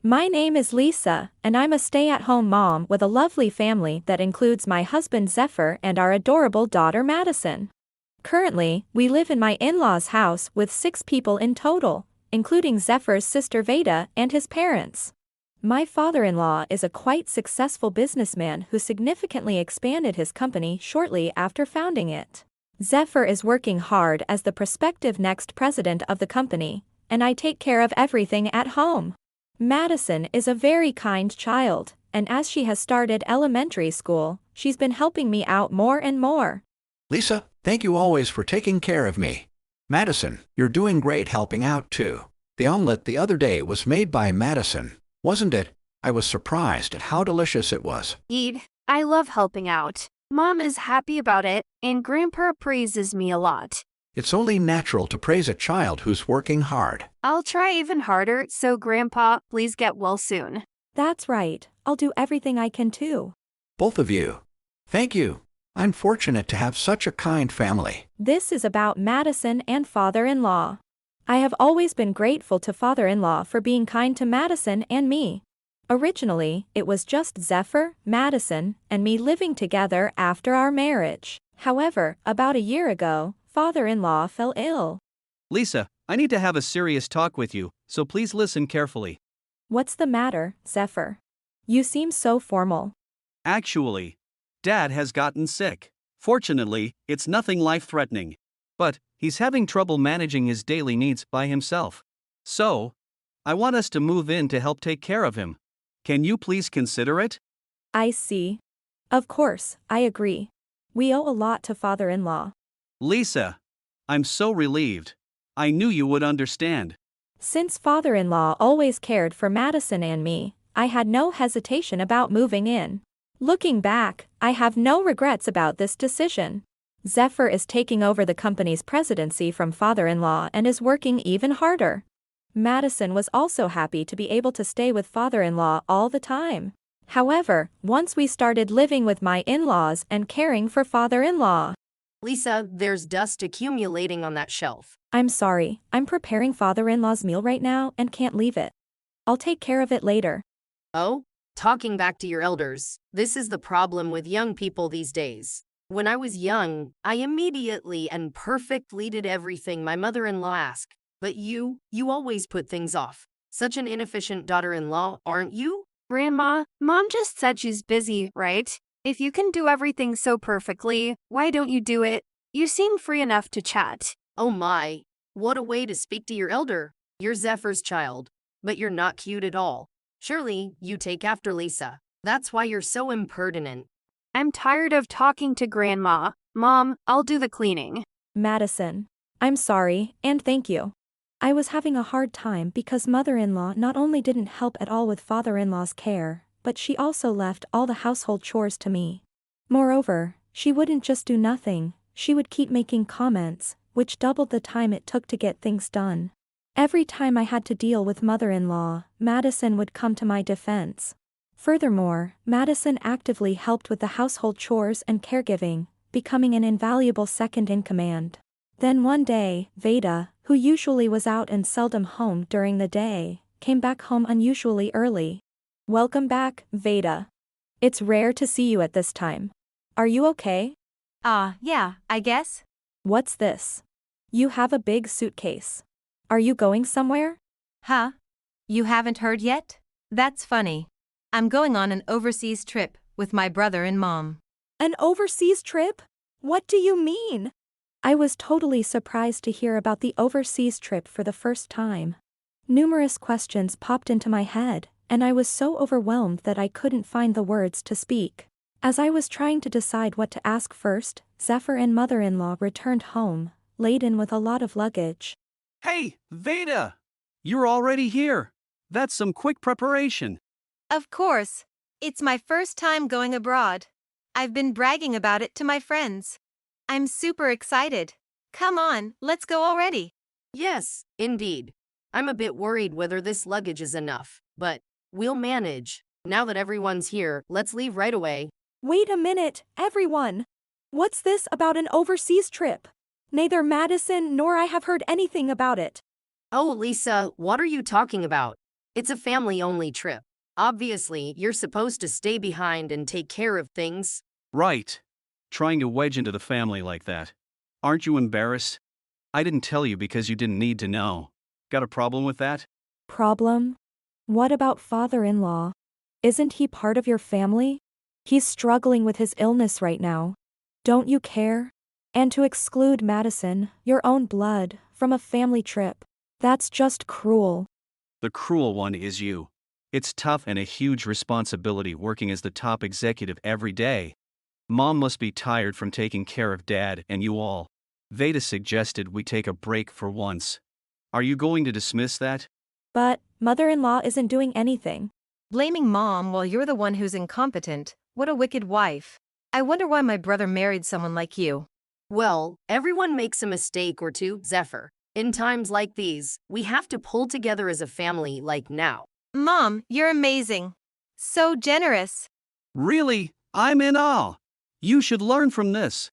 My name is Lisa, and I'm a stay-at-home mom with a lovely family that includes my husband Zephyr and our adorable daughter Madison. Currently, we live in my in-laws' house with 6 people in total, including Zephyr's sister Veda and his parents. My father-in-law is a quite successful businessman who significantly expanded his company shortly after founding it. Zephyr is working hard as the prospective next president of the company, and I take care of everything at home. Madison is a very kind child, and as she has started elementary school, she's been helping me out more and more. Lisa, thank you always for taking care of me. Madison, you're doing great helping out too. The omelet the other day was made by Madison, wasn't it? I was surprised at how delicious it was. I love helping out. Mom is happy about it, and Grandpa praises me a lot. It's only natural to praise a child who's working hard. I'll try even harder, so Grandpa, please get well soon. That's right, I'll do everything I can too. Both of you. Thank you. I'm fortunate to have such a kind family. This is about Madison and father-in-law. I have always been grateful to father-in-law for being kind to Madison and me. Originally, it was just Zephyr, Madison, and me living together after our marriage. However, about a year ago, father-in-law fell ill. Lisa, I need to have a serious talk with you, so please listen carefully. What's the matter, Zephyr? You seem so formal. Actually, Dad has gotten sick. Fortunately, it's nothing life-threatening. But, he's having trouble managing his daily needs by himself. So, I want us to move in to help take care of him. Can you please consider it? I see. Of course, I agree. We owe a lot to father-in-law. Lisa, I'm so relieved. I knew you would understand. Since father-in-law always cared for Madison and me, I had no hesitation about moving in. Looking back, I have no regrets about this decision. Zephyr is taking over the company's presidency from father-in-law and is working even harder. Madison was also happy to be able to stay with father-in-law all the time. However, once we started living with my in-laws and caring for father-in-law. Lisa, there's dust accumulating on that shelf. I'm sorry, I'm preparing father-in-law's meal right now and can't leave it. I'll take care of it later. Oh? Talking back to your elders, this is the problem with young people these days. When I was young, I immediately and perfectly did everything my mother-in-law asked. But you always put things off. Such an inefficient daughter-in-law, aren't you? Grandma, Mom just said she's busy, right? If you can do everything so perfectly, why don't you do it? You seem free enough to chat. Oh my, what a way to speak to your elder. You're Zephyr's child, but you're not cute at all. Surely, you take after Lisa. That's why you're so impertinent. I'm tired of talking to Grandma. Mom, I'll do the cleaning. Madison, I'm sorry, and thank you. I was having a hard time because mother-in-law not only didn't help at all with father-in-law's care, but she also left all the household chores to me. Moreover, she wouldn't just do nothing, she would keep making comments, which doubled the time it took to get things done. Every time I had to deal with mother-in-law, Madison would come to my defense. Furthermore, Madison actively helped with the household chores and caregiving, becoming an invaluable second-in-command. Then one day, Veda, who usually was out and seldom home during the day, came back home unusually early. Welcome back, Veda. It's rare to see you at this time. Are you okay? Yeah, I guess. What's this? You have a big suitcase. Are you going somewhere? Huh? You haven't heard yet? That's funny. I'm going on an overseas trip with my brother and mom. An overseas trip? What do you mean? I was totally surprised to hear about the overseas trip for the first time. Numerous questions popped into my head, and I was so overwhelmed that I couldn't find the words to speak. As I was trying to decide what to ask first, Zephyr and mother-in-law returned home, laden with a lot of luggage. Hey, Veda! You're already here. That's some quick preparation. Of course. It's my first time going abroad. I've been bragging about it to my friends. I'm super excited. Come on, let's go already. Yes, indeed. I'm a bit worried whether this luggage is enough, but we'll manage. Now that everyone's here, let's leave right away. Wait a minute, everyone! What's this about an overseas trip? Neither Madison nor I have heard anything about it. Oh, Lisa, what are you talking about? It's a family-only trip. Obviously, you're supposed to stay behind and take care of things. Right. Trying to wedge into the family like that. Aren't you embarrassed? I didn't tell you because you didn't need to know. Got a problem with that? Problem? What about father-in-law? Isn't he part of your family? He's struggling with his illness right now. Don't you care? And to exclude Madison, your own blood, from a family trip. That's just cruel. The cruel one is you. It's tough and a huge responsibility working as the top executive every day. Mom must be tired from taking care of Dad and you all. Veda suggested we take a break for once. Are you going to dismiss that? But, mother-in-law isn't doing anything. Blaming mom while you're the one who's incompetent. What a wicked wife. I wonder why my brother married someone like you. Well, everyone makes a mistake or two, Zephyr. In times like these, we have to pull together as a family like now. Mom, you're amazing. So generous. Really? I'm in awe. You should learn from this.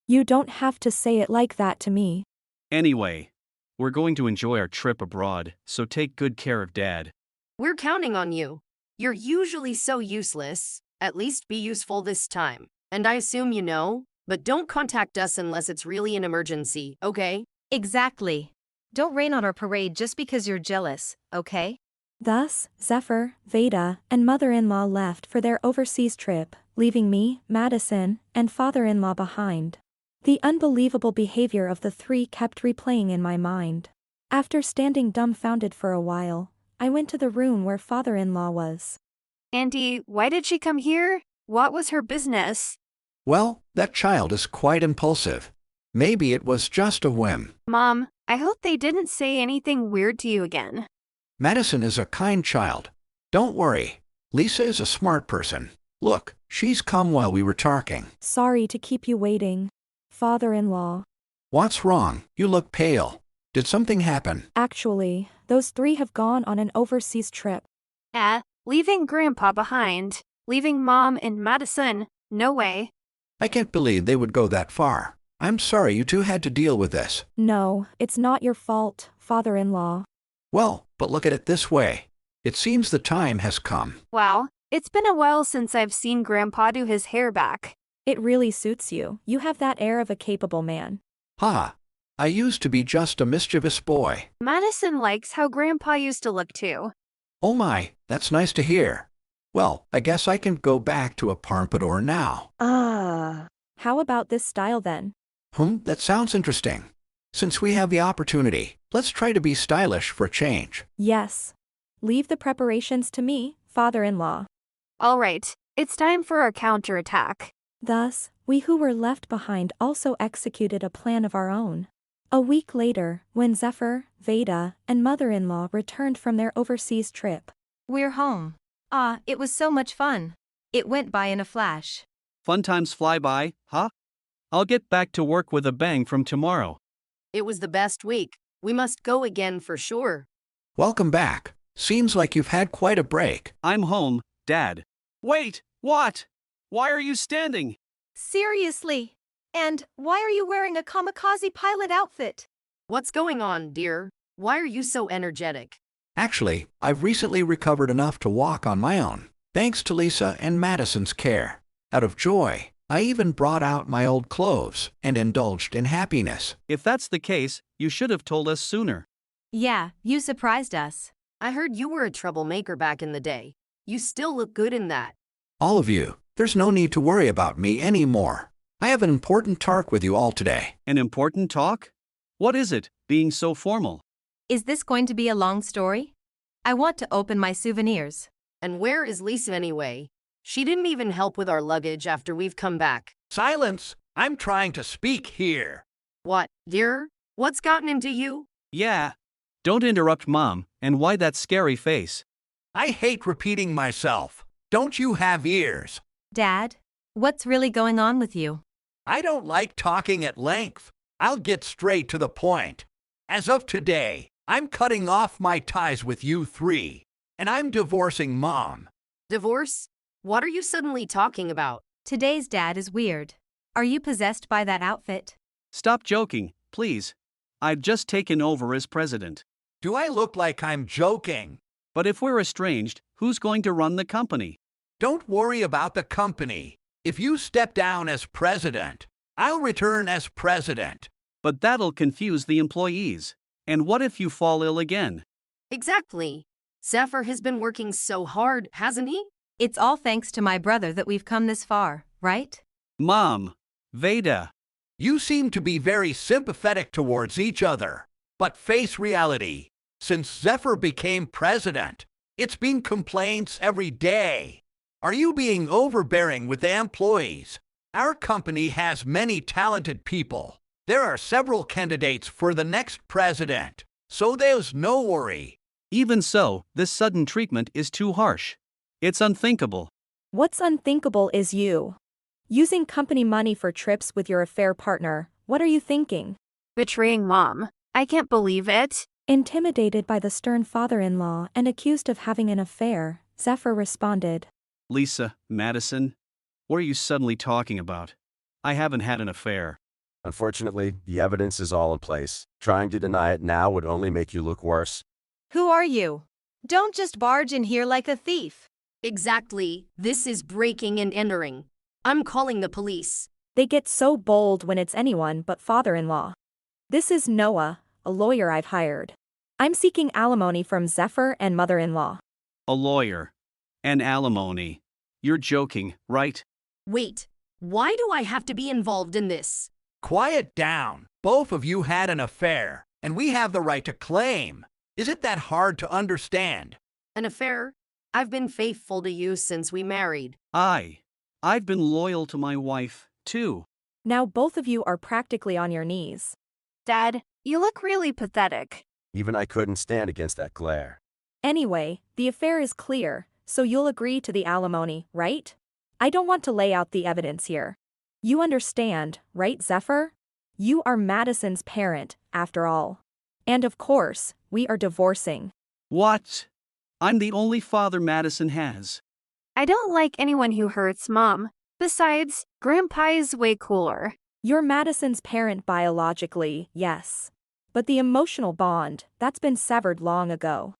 You don't have to say it like that to me. Anyway, we're going to enjoy our trip abroad, so take good care of Dad. We're counting on you. You're usually so useless. At least be useful this time. And I assume you know, but don't contact us unless it's really an emergency, okay? Exactly. Don't rain on our parade just because you're jealous, okay? Thus, Zephyr, Veda, and mother-in-law left for their overseas trip, leaving me, Madison, and father-in-law behind. The unbelievable behavior of the three kept replaying in my mind. After standing dumbfounded for a while, I went to the room where father-in-law was. Auntie, why did she come here? What was her business? Well, that child is quite impulsive. Maybe it was just a whim. Mom, I hope they didn't say anything weird to you again. Madison is a kind child. Don't worry. Lisa is a smart person. Look, she's come while we were talking. Sorry to keep you waiting. Father-in-law. What's wrong? You look pale. Did something happen? Actually, those three have gone on an overseas trip. Leaving Grandpa behind. Leaving Mom and Madison. No way. I can't believe they would go that far. I'm sorry you two had to deal with this. No, it's not your fault, father-in-law. Well, but look at it this way. It seems the time has come. Wow, it's been a while since I've seen Grandpa do his hair back. It really suits you. You have that air of a capable man. Ha! I used to be just a mischievous boy. Madison likes how Grandpa used to look too. Oh my, that's nice to hear. Well, I guess I can go back to a pompadour now. How about this style then? That sounds interesting. Since we have the opportunity, let's try to be stylish for a change. Yes. Leave the preparations to me, father-in-law. All right, it's time for our counterattack. Thus, we who were left behind also executed a plan of our own. A week later, when Zephyr, Veda, and mother-in-law returned from their overseas trip. We're home. It was so much fun. It went by in a flash. Fun times fly by, huh? I'll get back to work with a bang from tomorrow. It was the best week. We must go again for sure. Welcome back. Seems like you've had quite a break. I'm home, Dad. Wait, what? Why are you standing? Seriously? And why are you wearing a kamikaze pilot outfit? What's going on, dear? Why are you so energetic? Actually, I've recently recovered enough to walk on my own, thanks to Lisa and Madison's care. Out of joy, I even brought out my old clothes and indulged in happiness. If that's the case, you should have told us sooner. Yeah, you surprised us. I heard you were a troublemaker back in the day. You still look good in that. All of you, there's no need to worry about me anymore. I have an important talk with you all today. An important talk? What is it, being so formal? Is this going to be a long story? I want to open my souvenirs. And where is Lisa anyway? She didn't even help with our luggage after we've come back. Silence! I'm trying to speak here. What, dear? What's gotten into you? Yeah. Don't interrupt Mom, and why that scary face? I hate repeating myself. Don't you have ears? Dad, what's really going on with you? I don't like talking at length. I'll get straight to the point. As of today, I'm cutting off my ties with you three, and I'm divorcing Mom. Divorce? What are you suddenly talking about? Today's dad is weird. Are you possessed by that outfit? Stop joking, please. I've just taken over as president. Do I look like I'm joking? But if we're estranged, who's going to run the company? Don't worry about the company. If you step down as president, I'll return as president. But that'll confuse the employees. And what if you fall ill again? Exactly. Zephyr has been working so hard, hasn't he? It's all thanks to my brother that we've come this far, right? Mom, Veda. You seem to be very sympathetic towards each other. But face reality. Since Zephyr became president, it's been complaints every day. Are you being overbearing with the employees? Our company has many talented people. There are several candidates for the next president, so there's no worry. Even so, this sudden treatment is too harsh. It's unthinkable. What's unthinkable is you. Using company money for trips with your affair partner. What are you thinking? Betraying Mom. I can't believe it. Intimidated by the stern father-in-law and accused of having an affair, Zephyr responded. Lisa, Madison, what are you suddenly talking about? I haven't had an affair. Unfortunately, the evidence is all in place. Trying to deny it now would only make you look worse. Who are you? Don't just barge in here like a thief. Exactly. This is breaking and entering. I'm calling the police. They get so bold when it's anyone but father-in-law. This is Noah, a lawyer I've hired. I'm seeking alimony from Zephyr and mother-in-law. A lawyer. And alimony. You're joking, right? Wait, why do I have to be involved in this? Quiet down. Both of you had an affair, and we have the right to claim. Is it that hard to understand? An affair? I've been faithful to you since we married. I've been loyal to my wife, too. Now both of you are practically on your knees. Dad, you look really pathetic. Even I couldn't stand against that glare. Anyway, the affair is clear, so you'll agree to the alimony, right? I don't want to lay out the evidence here. You understand, right, Zephyr? You are Madison's parent, after all. And of course, we are divorcing. What? I'm the only father Madison has. I don't like anyone who hurts Mom. Besides, Grandpa is way cooler. You're Madison's parent biologically, yes. But the emotional bond, that's been severed long ago.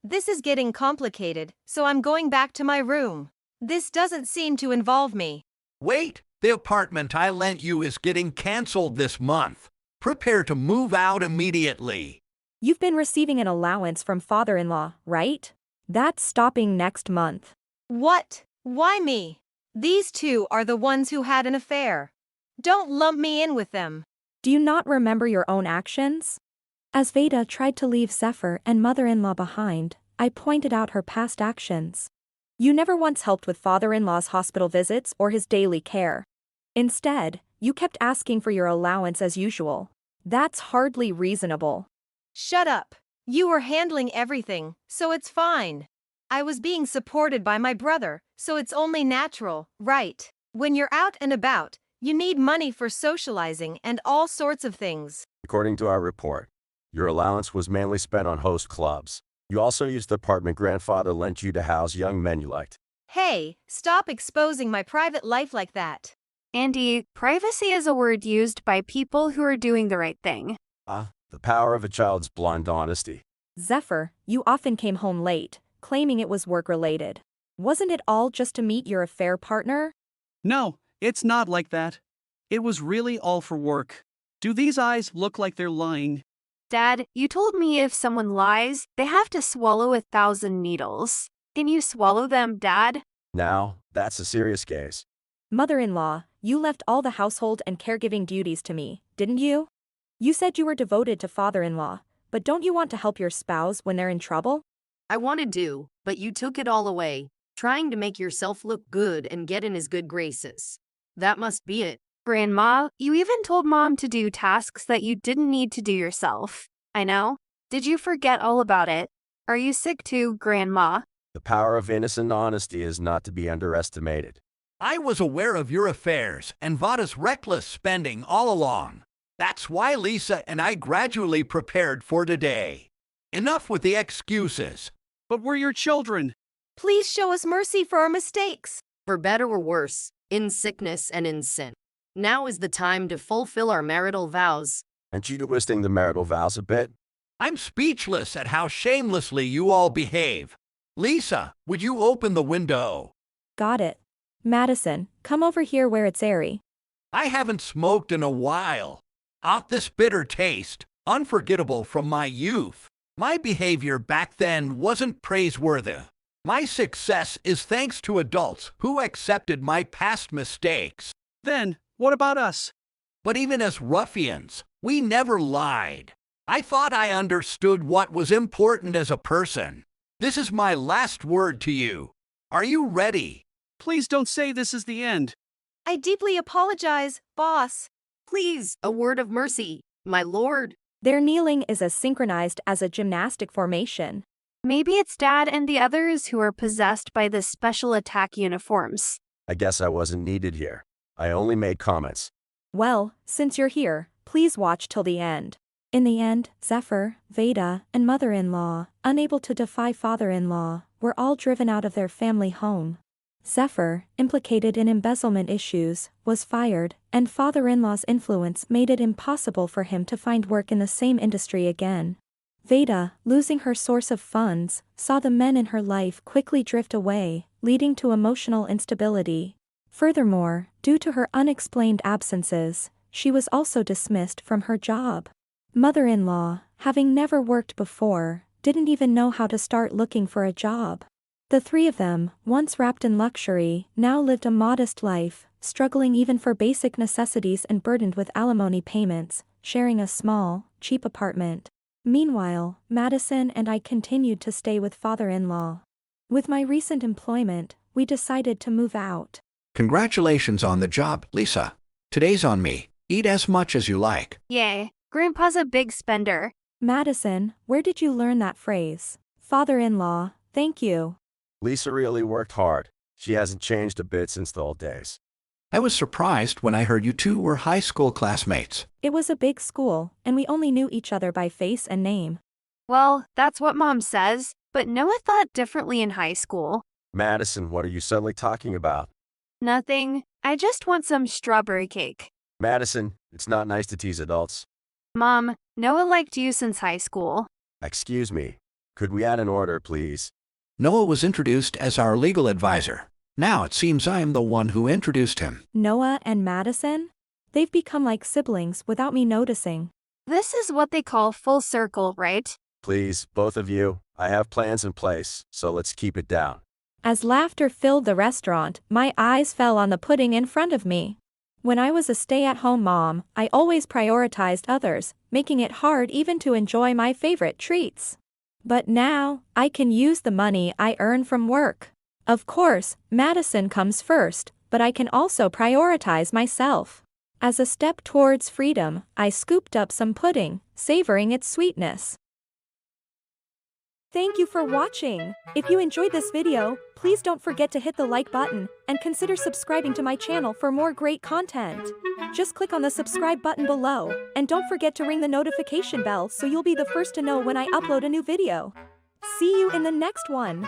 This is getting complicated, so I'm going back to my room. This doesn't seem to involve me. Wait, the apartment I lent you is getting canceled this month. Prepare to move out immediately. You've been receiving an allowance from father-in-law, right? That's stopping next month. What? Why me? These two are the ones who had an affair. Don't lump me in with them. Do you not remember your own actions? As Veda tried to leave Zephyr and mother-in-law behind, I pointed out her past actions. You never once helped with father-in-law's hospital visits or his daily care. Instead, you kept asking for your allowance as usual. That's hardly reasonable. Shut up. You were handling everything, so it's fine. I was being supported by my brother, so it's only natural, right? When you're out and about, you need money for socializing and all sorts of things. According to our report, your allowance was mainly spent on host clubs. You also used the apartment grandfather lent you to house young men you liked. Hey, stop exposing my private life like that. Andy, privacy is a word used by people who are doing the right thing. The power of a child's blind honesty. Zephyr, you often came home late, claiming it was work-related. Wasn't it all just to meet your affair partner? No, it's not like that. It was really all for work. Do these eyes look like they're lying? Dad, you told me if someone lies, they have to swallow 1,000 needles. Can you swallow them, Dad? Now, that's a serious case. Mother-in-law, you left all the household and caregiving duties to me, didn't you? You said you were devoted to father-in-law, but don't you want to help your spouse when they're in trouble? I wanted to, but you took it all away, trying to make yourself look good and get in his good graces. That must be it. Grandma, you even told Mom to do tasks that you didn't need to do yourself. I know. Did you forget all about it? Are you sick too, Grandma? The power of innocent honesty is not to be underestimated. I was aware of your affairs and Vada's reckless spending all along. That's why Lisa and I gradually prepared for today. Enough with the excuses. But we're your children. Please show us mercy for our mistakes. For better or worse, in sickness and in sin. Now is the time to fulfill our marital vows. Aren't you twisting the marital vows a bit? I'm speechless at how shamelessly you all behave. Lisa, would you open the window? Got it. Madison, come over here where it's airy. I haven't smoked in a while. This bitter taste, unforgettable from my youth. My behavior back then wasn't praiseworthy. My success is thanks to adults who accepted my past mistakes. Then, what about us? But even as ruffians, we never lied. I thought I understood what was important as a person. This is my last word to you. Are you ready? Please don't say this is the end. I deeply apologize, boss. Please, a word of mercy, my lord. Their kneeling is as synchronized as a gymnastic formation. Maybe it's Dad and the others who are possessed by the special attack uniforms. I guess I wasn't needed here. I only made comments. Well, since you're here, please watch till the end. In the end, Zephyr, Veda, and mother-in-law, unable to defy father-in-law, were all driven out of their family home. Zephyr, implicated in embezzlement issues, was fired, and father-in-law's influence made it impossible for him to find work in the same industry again. Veda, losing her source of funds, saw the men in her life quickly drift away, leading to emotional instability. Furthermore, due to her unexplained absences, she was also dismissed from her job. Mother-in-law, having never worked before, didn't even know how to start looking for a job. The three of them, once wrapped in luxury, now lived a modest life, struggling even for basic necessities and burdened with alimony payments, sharing a small, cheap apartment. Meanwhile, Madison and I continued to stay with father-in-law. With my recent employment, we decided to move out. Congratulations on the job, Lisa. Today's on me. Eat as much as you like. Yay, Grandpa's a big spender. Madison, where did you learn that phrase? Father-in-law, thank you. Lisa really worked hard. She hasn't changed a bit since the old days. I was surprised when I heard you two were high school classmates. It was a big school, and we only knew each other by face and name. Well, that's what Mom says, but Noah thought differently in high school. Madison, what are you suddenly talking about? Nothing. I just want some strawberry cake. Madison, it's not nice to tease adults. Mom, Noah liked you since high school. Excuse me. Could we add an order, please? Noah was introduced as our legal advisor. Now it seems I am the one who introduced him. Noah and Madison? They've become like siblings without me noticing. This is what they call full circle, right? Please, both of you. I have plans in place, so let's keep it down. As laughter filled the restaurant, my eyes fell on the pudding in front of me. When I was a stay-at-home mom, I always prioritized others, making it hard even to enjoy my favorite treats. But now, I can use the money I earn from work. Of course, Madison comes first, but I can also prioritize myself. As a step towards freedom, I scooped up some pudding, savoring its sweetness. Thank you for watching. If you enjoyed this video, please don't forget to hit the like button, and consider subscribing to my channel for more great content. Just click on the subscribe button below, and don't forget to ring the notification bell so you'll be the first to know when I upload a new video. See you in the next one.